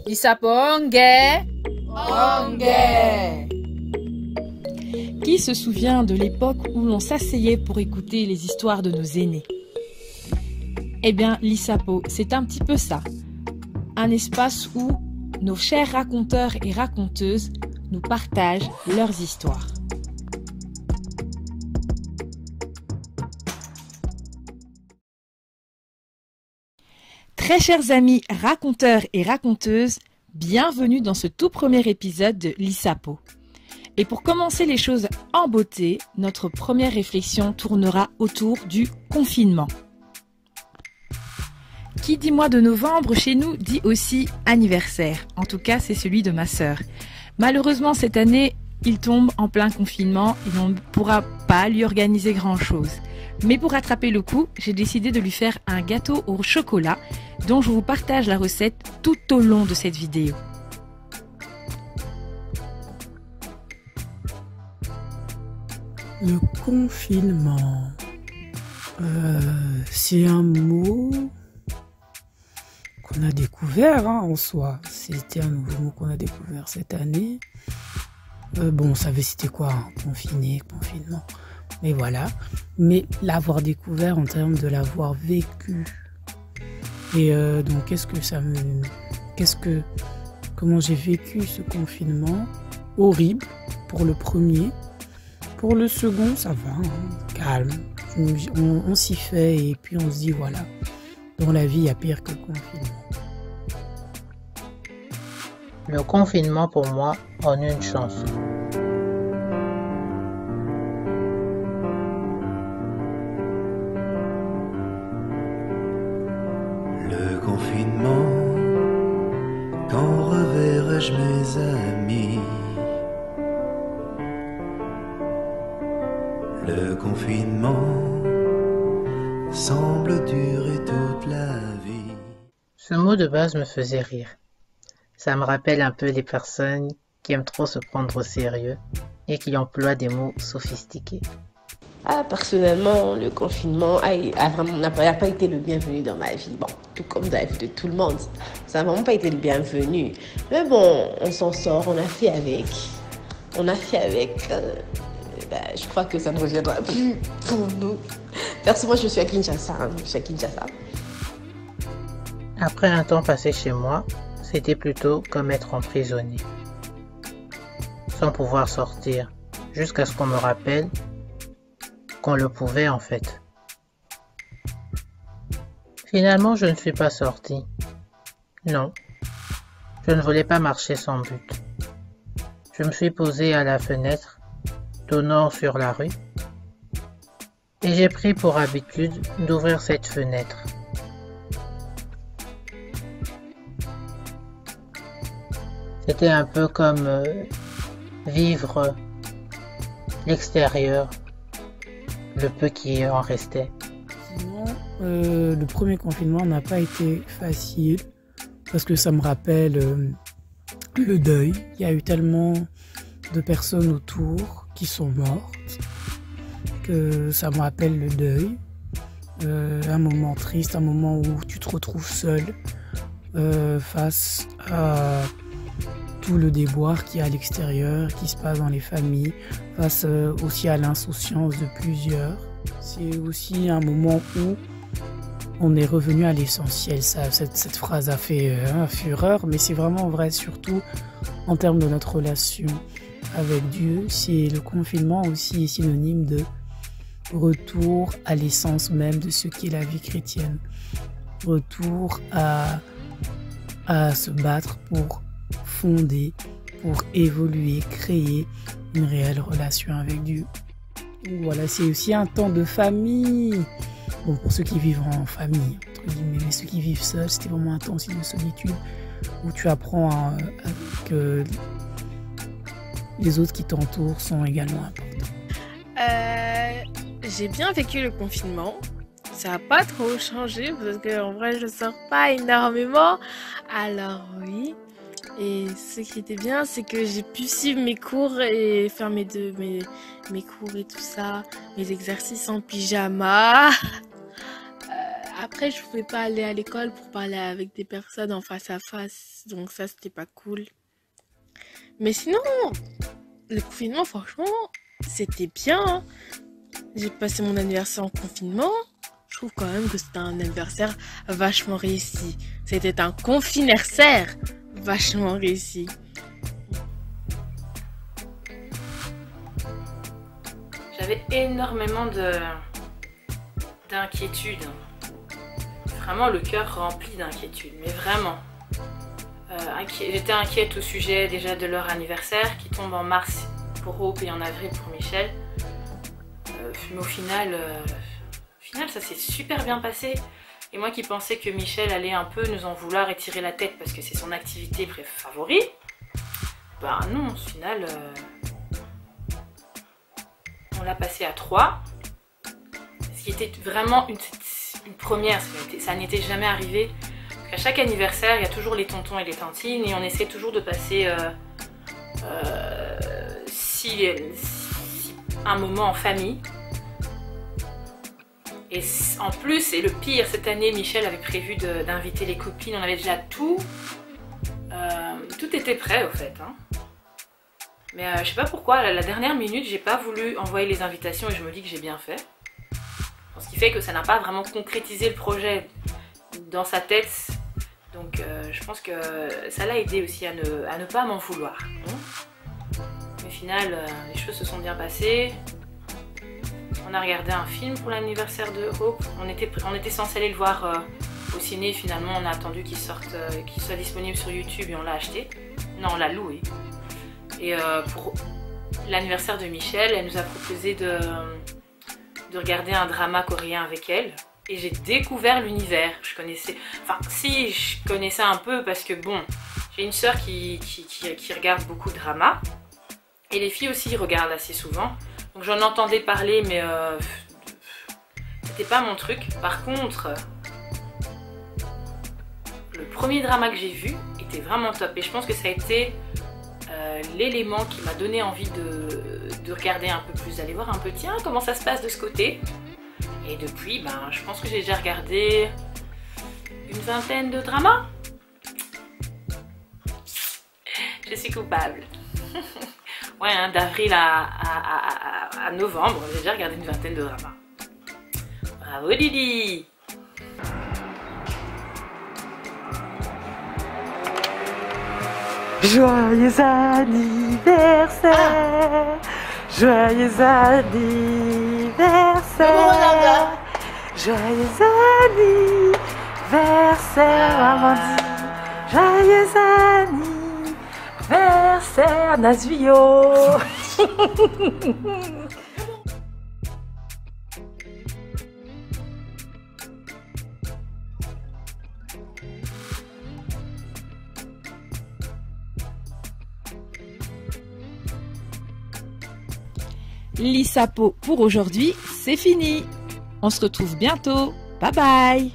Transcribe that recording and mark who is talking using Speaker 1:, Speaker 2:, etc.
Speaker 1: Isaponge.
Speaker 2: Qui se souvient de l'époque où l'on s'asseyait pour écouter les histoires de nos aînés? Eh bien, l'Isapo, c'est un petit peu ça. Un espace où nos chers raconteurs et raconteuses nous partagent leurs histoires. Très chers amis raconteurs et raconteuses, bienvenue dans ce tout premier épisode de l'Isapo. Et pour commencer les choses en beauté, notre première réflexion tournera autour du confinement. Qui dit mois de novembre chez nous dit aussi anniversaire. En tout cas, c'est celui de ma sœur. Malheureusement, cette année, il tombe en plein confinement et on ne pourra pas lui organiser grand-chose. Mais pour rattraper le coup, j'ai décidé de lui faire un gâteau au chocolat dont je vous partage la recette tout au long de cette vidéo.
Speaker 3: Le confinement, c'est un mot qu'on a découvert en soi. C'était un nouveau mot qu'on a découvert cette année. On savait c'était quoi, confinement. Mais voilà. Mais l'avoir découvert en termes de l'avoir vécu. Et donc comment j'ai vécu ce confinement? Horrible pour le premier. Pour le second, ça va, calme. On s'y fait et puis on se dit voilà, dans la vie, il y a pire que le confinement.
Speaker 1: Le confinement pour moi en une chanson.
Speaker 4: Le confinement, quand reverrai-je mes amis? Le confinement semble durer toute la vie.
Speaker 1: Ce mot de base me faisait rire. Ça me rappelle un peu les personnes qui aiment trop se prendre au sérieux et qui emploient des mots sophistiqués.
Speaker 5: Personnellement, le confinement n'a pas été le bienvenu dans ma vie. Bon, tout comme dans la vie de tout le monde. Ça n'a vraiment pas été le bienvenu. Mais bon, on s'en sort, on a fait avec. Je crois que ça ne reviendra plus pour nous. Personnellement, je suis à Kinshasa.
Speaker 1: Après un temps passé chez moi, c'était plutôt comme être emprisonné. Sans pouvoir sortir, jusqu'à ce qu'on me rappelle qu'on le pouvait en fait. Finalement, je ne suis pas sorti. Non, je ne voulais pas marcher sans but. Je me suis posé à la fenêtre donnant sur la rue, et j'ai pris pour habitude d'ouvrir cette fenêtre. C'était un peu comme vivre l'extérieur, le peu qui en restait.
Speaker 3: Sinon, le premier confinement n'a pas été facile, parce que ça me rappelle le deuil. Il y a eu tellement de personnes autour qui sont mortes, que ça me rappelle le deuil, un moment triste, un moment où tu te retrouves seul face à tout le déboire qu'il y a à l'extérieur, qui se passe dans les familles, face aussi à l'insouciance de plusieurs. C'est aussi un moment où on est revenu à l'essentiel. Cette phrase a fait fureur, mais c'est vraiment vrai, surtout en termes de notre relation avec Dieu. C'est le confinement aussi est synonyme de retour à l'essence même de ce qu'est la vie chrétienne. Retour à se battre pour fonder, pour évoluer, créer une réelle relation avec Dieu. Donc voilà, c'est aussi un temps de famille. Bon, pour ceux qui vivent en famille, entre guillemets, mais ceux qui vivent seuls, c'était vraiment un temps aussi de solitude où tu apprends que les autres qui t'entourent sont également importants.
Speaker 6: J'ai bien vécu le confinement. Ça n'a pas trop changé parce qu'en vrai, je sors pas énormément. Alors oui. Et ce qui était bien, c'est que j'ai pu suivre mes cours et faire mes mes cours et tout ça, mes exercices en pyjama. Après, je pouvais pas aller à l'école pour parler avec des personnes en face à face, donc ça, c'était pas cool. Mais sinon, le confinement, franchement, c'était bien, hein. J'ai passé mon anniversaire en confinement. Je trouve quand même que c'était un anniversaire vachement réussi. C'était un confinersaire vachement réussi.
Speaker 2: J'avais énormément d'inquiétude. Vraiment le cœur rempli d'inquiétude, mais vraiment. J'étais inquiète au sujet déjà de leur anniversaire qui tombe en mars pour Hope et en avril pour Michel. Mais au final, ça s'est super bien passé. Et moi qui pensais que Michel allait un peu nous en vouloir et tirer la tête parce que c'est son activité favorite, ben non, au final, on l'a passé à 3. Ce qui était vraiment une première, ça n'était jamais arrivé. À chaque anniversaire, il y a toujours les tontons et les tantines et on essaie toujours de passer un moment en famille. Et en plus, et le pire, cette année, Michel avait prévu d'inviter les copines, on avait déjà tout. Tout était prêt au fait. Hein. Mais je sais pas pourquoi, à la dernière minute, j'ai pas voulu envoyer les invitations et je me dis que j'ai bien fait. Ce qui fait que ça n'a pas vraiment concrétisé le projet dans sa tête. Donc je pense que ça l'a aidé aussi à ne pas m'en vouloir. Mais au final, les choses se sont bien passées. On a regardé un film pour l'anniversaire de Hope. On était censé aller le voir au ciné. Finalement, on a attendu qu'il soit disponible sur YouTube et on l'a acheté. Non, on l'a loué. Et pour l'anniversaire de Michel, elle nous a proposé de regarder un drama coréen avec elle. Et j'ai découvert l'univers. Je connaissais un peu parce que bon, j'ai une sœur qui regarde beaucoup de drama. Et les filles aussi regardent assez souvent. Donc j'en entendais parler, mais c'était pas mon truc. Par contre, le premier drama que j'ai vu était vraiment top. Et je pense que ça a été l'élément qui m'a donné envie de regarder un peu plus, d'aller voir un peu, tiens, comment ça se passe de ce côté. Et depuis, je pense que j'ai déjà regardé une 20aine de dramas. Je suis coupable. Ouais, hein, d'avril à novembre, j'ai déjà regardé une 20aine de dramas. Bravo Didi!
Speaker 7: Joyeux anniversaire! Joyeux anniversaire! Joyeux anniversaire, Amandine! Joyeux anniversaire, Nazvio!
Speaker 2: L'ISAPO pour aujourd'hui, c'est fini. On se retrouve bientôt. Bye bye!